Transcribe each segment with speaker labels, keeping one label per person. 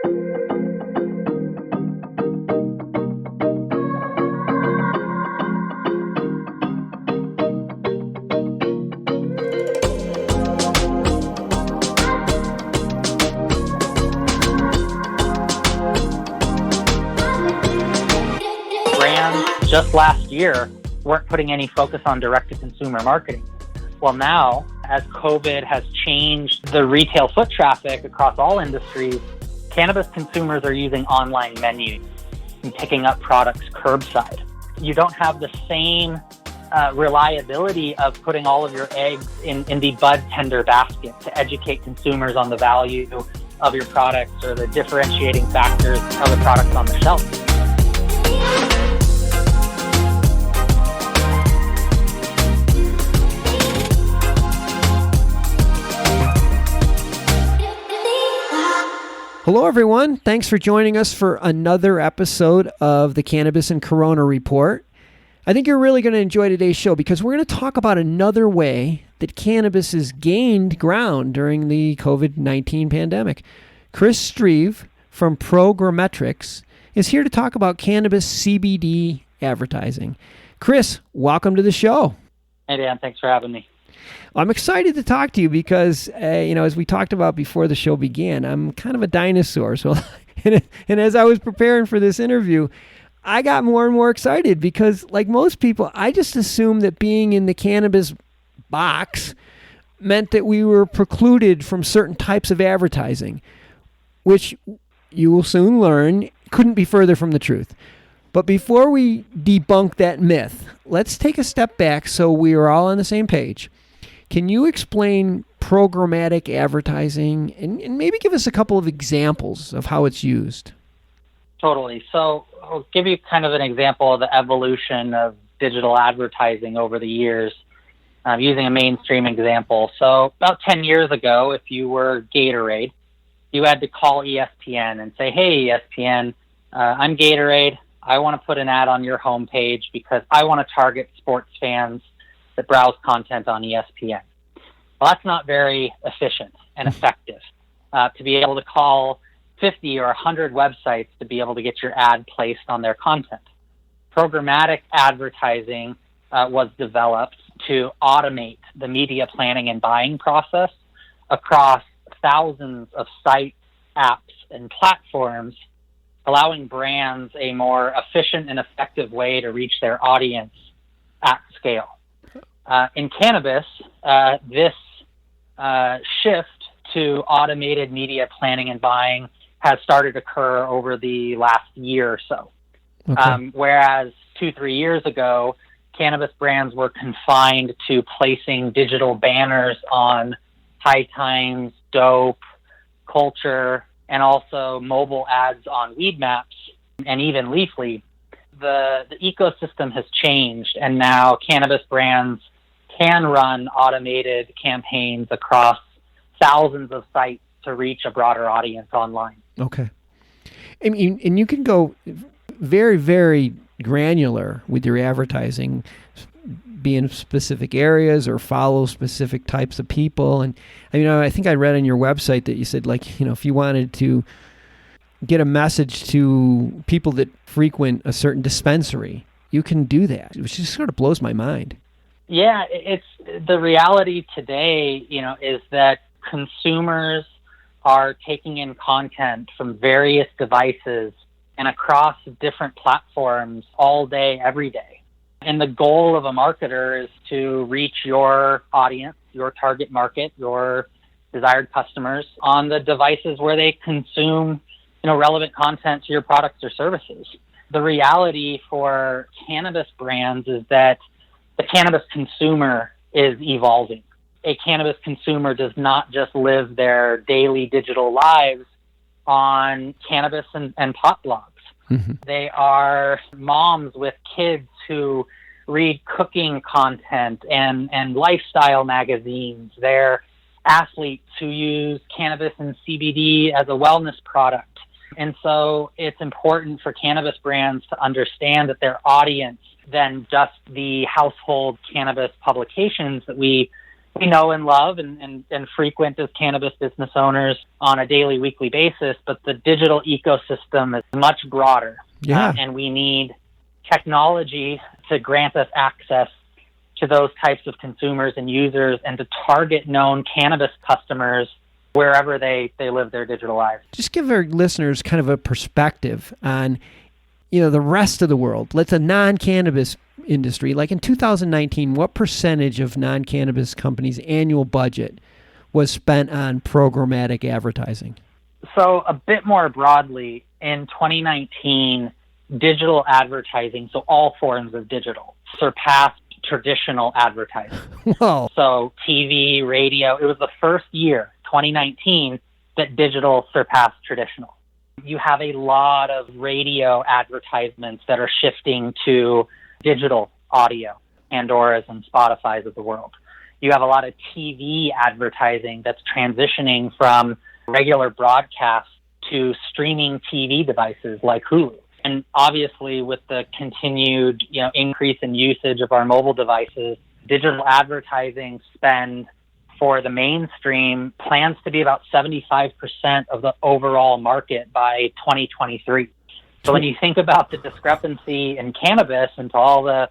Speaker 1: Brands just last year weren't putting any focus on direct-to-consumer marketing. Well, now, as COVID has changed the retail foot traffic across all industries, cannabis consumers are using online menus and picking up products curbside. You don't have the same reliability of putting all of your eggs in the bud tender basket to educate consumers on the value of your products or the differentiating factors of the products on the shelf.
Speaker 2: Hello, everyone. Thanks for joining us for another episode of the Cannabis and Corona Report. I think you're really going to enjoy today's show because we're going to talk about another way that cannabis has gained ground during the COVID-19 pandemic. Chris Shreeve from PrograMetrix is here to talk about cannabis CBD advertising. Chris, welcome to the show.
Speaker 1: Hey, Dan. Thanks for having me.
Speaker 2: I'm excited to talk to you because, as we talked about before the show began, I'm kind of a dinosaur. So, and as I was preparing for this interview, I got more and more excited because, like most people, I just assumed that being in the cannabis box meant that we were precluded from certain types of advertising, which you will soon learn couldn't be further from the truth. But before we debunk that myth, let's take a step back so we are all on the same page. Can you explain programmatic advertising and maybe give us a couple of examples of how it's used?
Speaker 1: Totally. So I'll give you kind of an example of the evolution of digital advertising over the years, using a mainstream example. So about 10 years ago, if you were Gatorade, you had to call ESPN and say, hey, ESPN, I'm Gatorade. I want to put an ad on your homepage because I want to target sports fans that browse content on ESPN. Well, that's not very efficient and effective to be able to call 50 or 100 websites to be able to get your ad placed on their content. Programmatic advertising was developed to automate the media planning and buying process across thousands of sites, apps, and platforms, allowing brands a more efficient and effective way to reach their audience at scale. In cannabis, this shift to automated media planning and buying has started to occur over the last year or so. Okay. Whereas 2-3 years ago, cannabis brands were confined to placing digital banners on High Times, Dope, Culture, and also mobile ads on Weed Maps and even Leafly. The ecosystem has changed, and now cannabis brands can run automated campaigns across thousands of sites to reach a broader audience online.
Speaker 2: Okay. I mean, and you can go very, very granular with your advertising, be in specific areas or follow specific types of people. And I think I read on your website that you said, if you wanted to get a message to people that frequent a certain dispensary, you can do that, which just sort of blows my mind.
Speaker 1: Yeah, it's the reality today, is that consumers are taking in content from various devices and across different platforms all day, every day. And the goal of a marketer is to reach your audience, your target market, your desired customers on the devices where they consume, relevant content to your products or services. The reality for cannabis brands is that the cannabis consumer is evolving. A cannabis consumer does not just live their daily digital lives on cannabis and pot blogs. Mm-hmm. They are moms with kids who read cooking content and lifestyle magazines. They're athletes who use cannabis and CBD as a wellness product. And so it's important for cannabis brands to understand that their audience than just the household cannabis publications that we we know and love and frequent as cannabis business owners on a daily, weekly basis, but the digital ecosystem is much broader.
Speaker 2: Yeah.
Speaker 1: And we need technology to grant us access to those types of consumers and users and to target known cannabis customers wherever they live their digital lives.
Speaker 2: Just give our listeners kind of a perspective on, the rest of the world. Let's a non-cannabis industry. Like in 2019, what percentage of non-cannabis companies' annual budget was spent on programmatic advertising?
Speaker 1: So a bit more broadly, in 2019, digital advertising, so all forms of digital, surpassed traditional advertising.
Speaker 2: Whoa.
Speaker 1: So TV, radio, it was the first year, 2019, that digital surpassed traditional. You have a lot of radio advertisements that are shifting to digital audio, Pandoras and Spotify's of the world. You have a lot of TV advertising that's transitioning from regular broadcast to streaming TV devices like Hulu. And obviously, with the continued increase in usage of our mobile devices, digital advertising spend for the mainstream plans to be about 75% of the overall market by 2023. So when you think about the discrepancy in cannabis, and to all the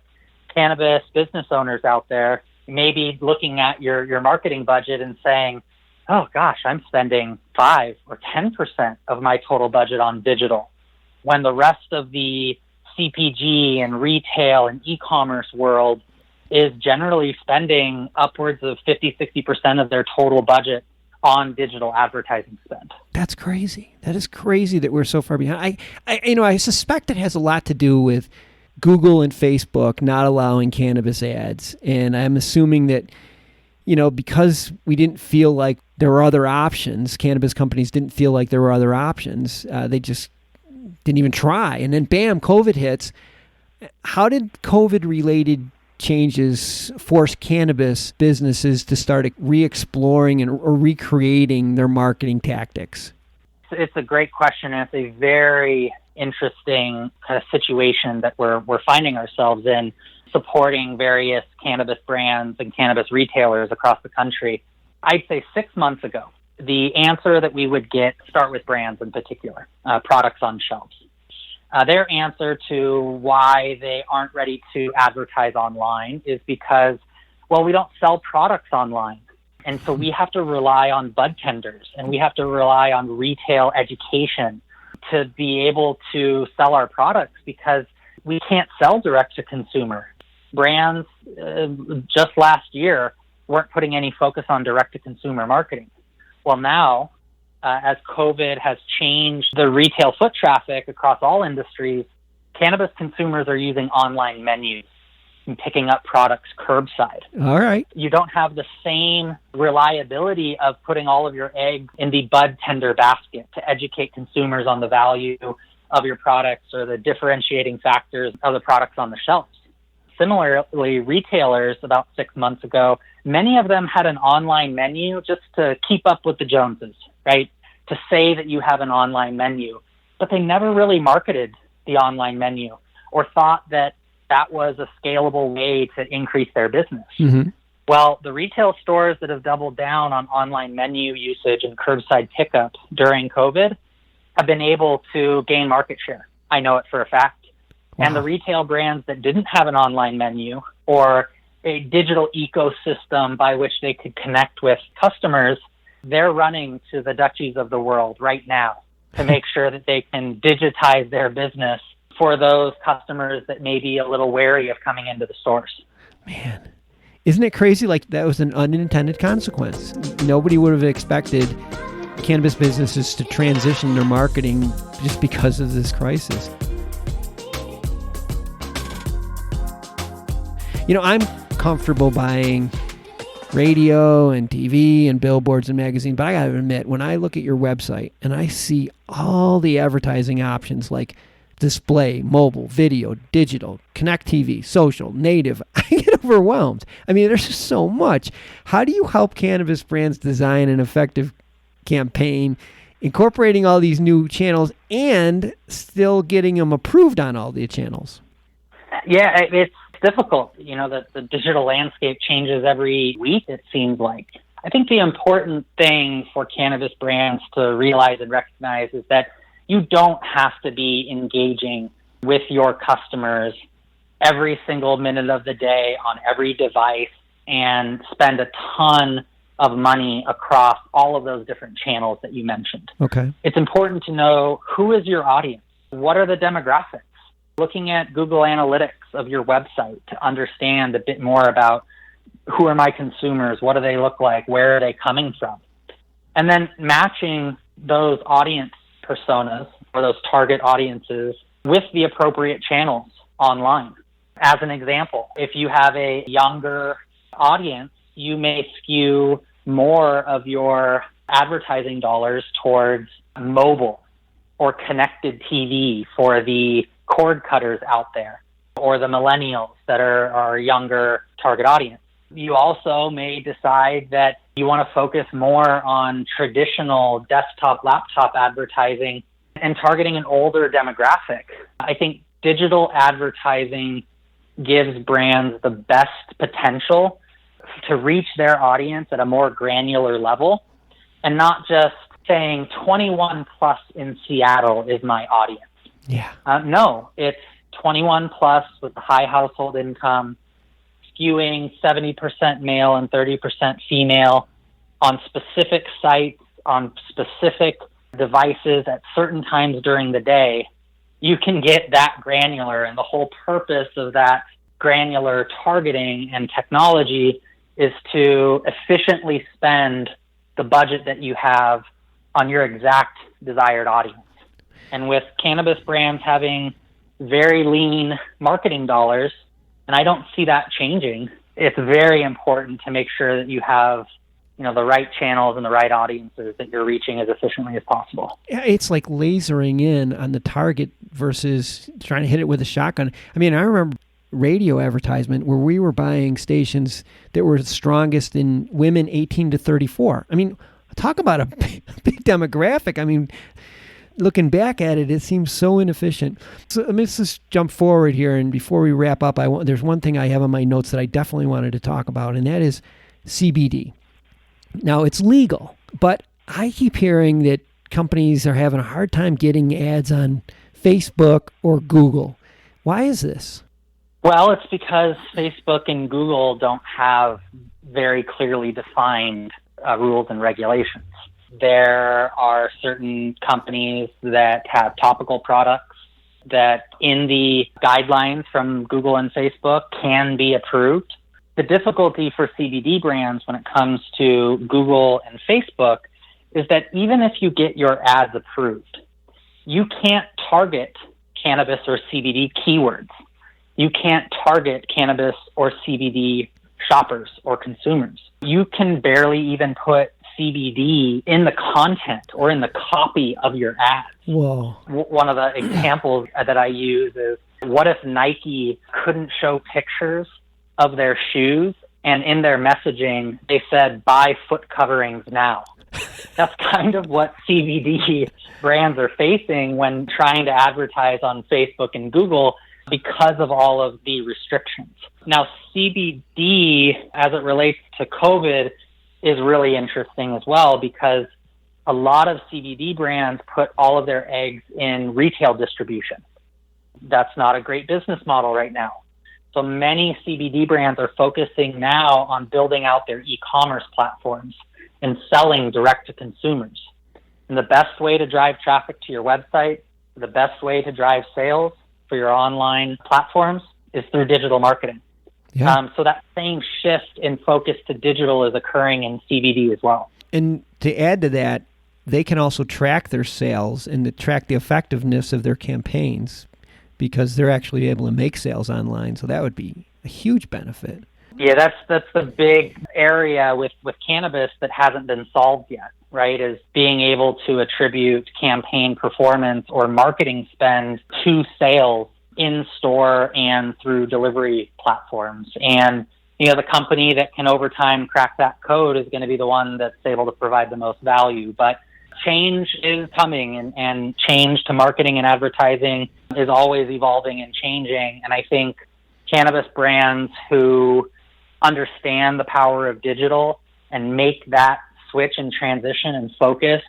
Speaker 1: cannabis business owners out there, maybe looking at your marketing budget and saying, oh gosh, I'm spending 5 or 10% of my total budget on digital, when the rest of the CPG and retail and e-commerce world is generally spending upwards of 50-60% of their total budget on digital advertising spend.
Speaker 2: That's crazy. That is crazy that we're so far behind. I suspect it has a lot to do with Google and Facebook not allowing cannabis ads. And I'm assuming that, because we didn't feel like there were other options, cannabis companies didn't feel like there were other options. They just didn't even try. And then bam, COVID hits. How did COVID-related changes force cannabis businesses to start re-exploring or recreating their marketing tactics?
Speaker 1: It's a great question, and it's a very interesting kind of situation that we're finding ourselves in, supporting various cannabis brands and cannabis retailers across the country. I'd say 6 months ago, the answer that we would get, start with brands in particular, products on shelves. Their answer to why they aren't ready to advertise online is because, we don't sell products online. And so we have to rely on bud tenders, and we have to rely on retail education to be able to sell our products, because we can't sell direct to consumer. Brands just last year weren't putting any focus on direct to consumer marketing. Well, now, as COVID has changed the retail foot traffic across all industries, cannabis consumers are using online menus and picking up products curbside.
Speaker 2: All right.
Speaker 1: You don't have the same reliability of putting all of your eggs in the bud tender basket to educate consumers on the value of your products or the differentiating factors of the products on the shelves. Similarly, retailers about 6 months ago, many of them had an online menu just to keep up with the Joneses, right? To say that you have an online menu, but they never really marketed the online menu or thought that that was a scalable way to increase their business.
Speaker 2: Mm-hmm.
Speaker 1: Well, the retail stores that have doubled down on online menu usage and curbside pickup during COVID have been able to gain market share. I know it for a fact. Wow. And the retail brands that didn't have an online menu or a digital ecosystem by which they could connect with customers, they're running to the Dutchies of the world right now to make sure that they can digitize their business for those customers that may be a little wary of coming into the stores.
Speaker 2: Man, isn't it crazy? Like, that was an unintended consequence. Nobody would have expected cannabis businesses to transition their marketing just because of this crisis. I'm comfortable buying radio and TV and billboards and magazines, but I gotta admit, when I look at your website and I see all the advertising options like display, mobile, video, digital, connect TV, social, native, I get overwhelmed. I mean, there's just so much. How do you help cannabis brands design an effective campaign, incorporating all these new channels and still getting them approved on all the channels?
Speaker 1: Yeah, it's difficult. The digital landscape changes every week, it seems like. I think the important thing for cannabis brands to realize and recognize is that you don't have to be engaging with your customers every single minute of the day on every device and spend a ton of money across all of those different channels that you mentioned.
Speaker 2: Okay.
Speaker 1: It's important to know who is your audience. What are the demographics? Looking at Google Analytics of your website to understand a bit more about who are my consumers, what do they look like, where are they coming from? And then matching those audience personas or those target audiences with the appropriate channels online. As an example, if you have a younger audience, you may skew more of your advertising dollars towards mobile or connected TV for the cord cutters out there or the millennials that are our younger target audience. You also may decide that you want to focus more on traditional desktop, laptop advertising and targeting an older demographic. I think digital advertising gives brands the best potential to reach their audience at a more granular level and not just saying 21 plus in Seattle is my audience.
Speaker 2: Yeah.
Speaker 1: No, it's 21 plus with a high household income, skewing 70% male and 30% female on specific sites, on specific devices at certain times during the day. You can get that granular, and the whole purpose of that granular targeting and technology is to efficiently spend the budget that you have on your exact desired audience. And with cannabis brands having very lean marketing dollars, and I don't see that changing, it's very important to make sure that you have the right channels and the right audiences that you're reaching as efficiently as possible.
Speaker 2: Yeah, it's like lasering in on the target versus trying to hit it with a shotgun. I mean, I remember radio advertisement where we were buying stations that were strongest in women 18 to 34. I mean, talk about a big demographic. I mean, looking back at it, it seems so inefficient. So let me just jump forward here, and before we wrap up, there's one thing I have on my notes that I definitely wanted to talk about, and that is CBD. Now, it's legal, but I keep hearing that companies are having a hard time getting ads on Facebook or Google. Why is this?
Speaker 1: Well, it's because Facebook and Google don't have very clearly defined rules and regulations. There are certain companies that have topical products that in the guidelines from Google and Facebook can be approved. The difficulty for CBD brands when it comes to Google and Facebook is that even if you get your ads approved, you can't target cannabis or CBD keywords. You can't target cannabis or CBD shoppers or consumers. You can barely even put CBD in the content or in the copy of your ads.
Speaker 2: Whoa.
Speaker 1: One of the examples that I use is, what if Nike couldn't show pictures of their shoes and in their messaging they said, buy foot coverings now? That's kind of what CBD brands are facing when trying to advertise on Facebook and Google because of all of the restrictions. Now, CBD, as it relates to COVID, is really interesting as well because a lot of CBD brands put all of their eggs in retail distribution. That's not a great business model right now. So many CBD brands are focusing now on building out their e-commerce platforms and selling direct to consumers. And the best way to drive traffic to your website, the best way to drive sales for your online platforms is through digital marketing.
Speaker 2: Yeah.
Speaker 1: So that same shift in focus to digital is occurring in CBD as well.
Speaker 2: And to add to that, they can also track their sales and track the effectiveness of their campaigns because they're actually able to make sales online. So that would be a huge benefit.
Speaker 1: Yeah, that's the big area with cannabis that hasn't been solved yet, right? Is being able to attribute campaign performance or marketing spend to sales in store and through delivery platforms. And, the company that can over time crack that code is going to be the one that's able to provide the most value. But change is coming, and change to marketing and advertising is always evolving and changing. And I think cannabis brands who understand the power of digital and make that switch and transition and focus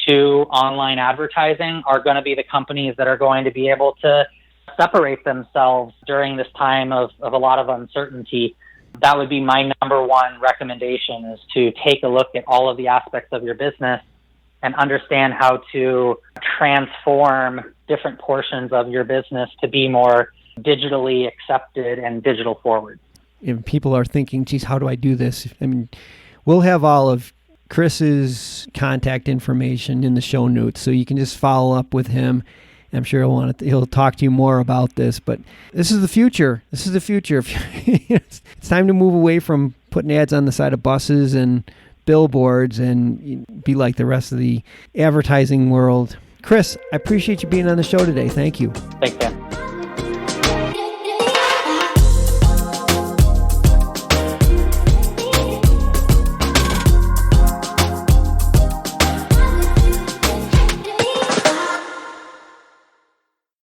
Speaker 1: to online advertising are going to be the companies that are going to be able to separate themselves during this time of a lot of uncertainty. That would be my number one recommendation, is to take a look at all of the aspects of your business and understand how to transform different portions of your business to be more digitally accepted and digital forward.
Speaker 2: If people are thinking, geez, how do I do this? I mean, we'll have all of Chris's contact information in the show notes, so you can just follow up with him. I'm sure he'll talk to you more about this, but this is the future. This is the future. It's time to move away from putting ads on the side of buses and billboards and be like the rest of the advertising world. Chris, I appreciate you being on the show today. Thank you.
Speaker 1: Thanks, Dan.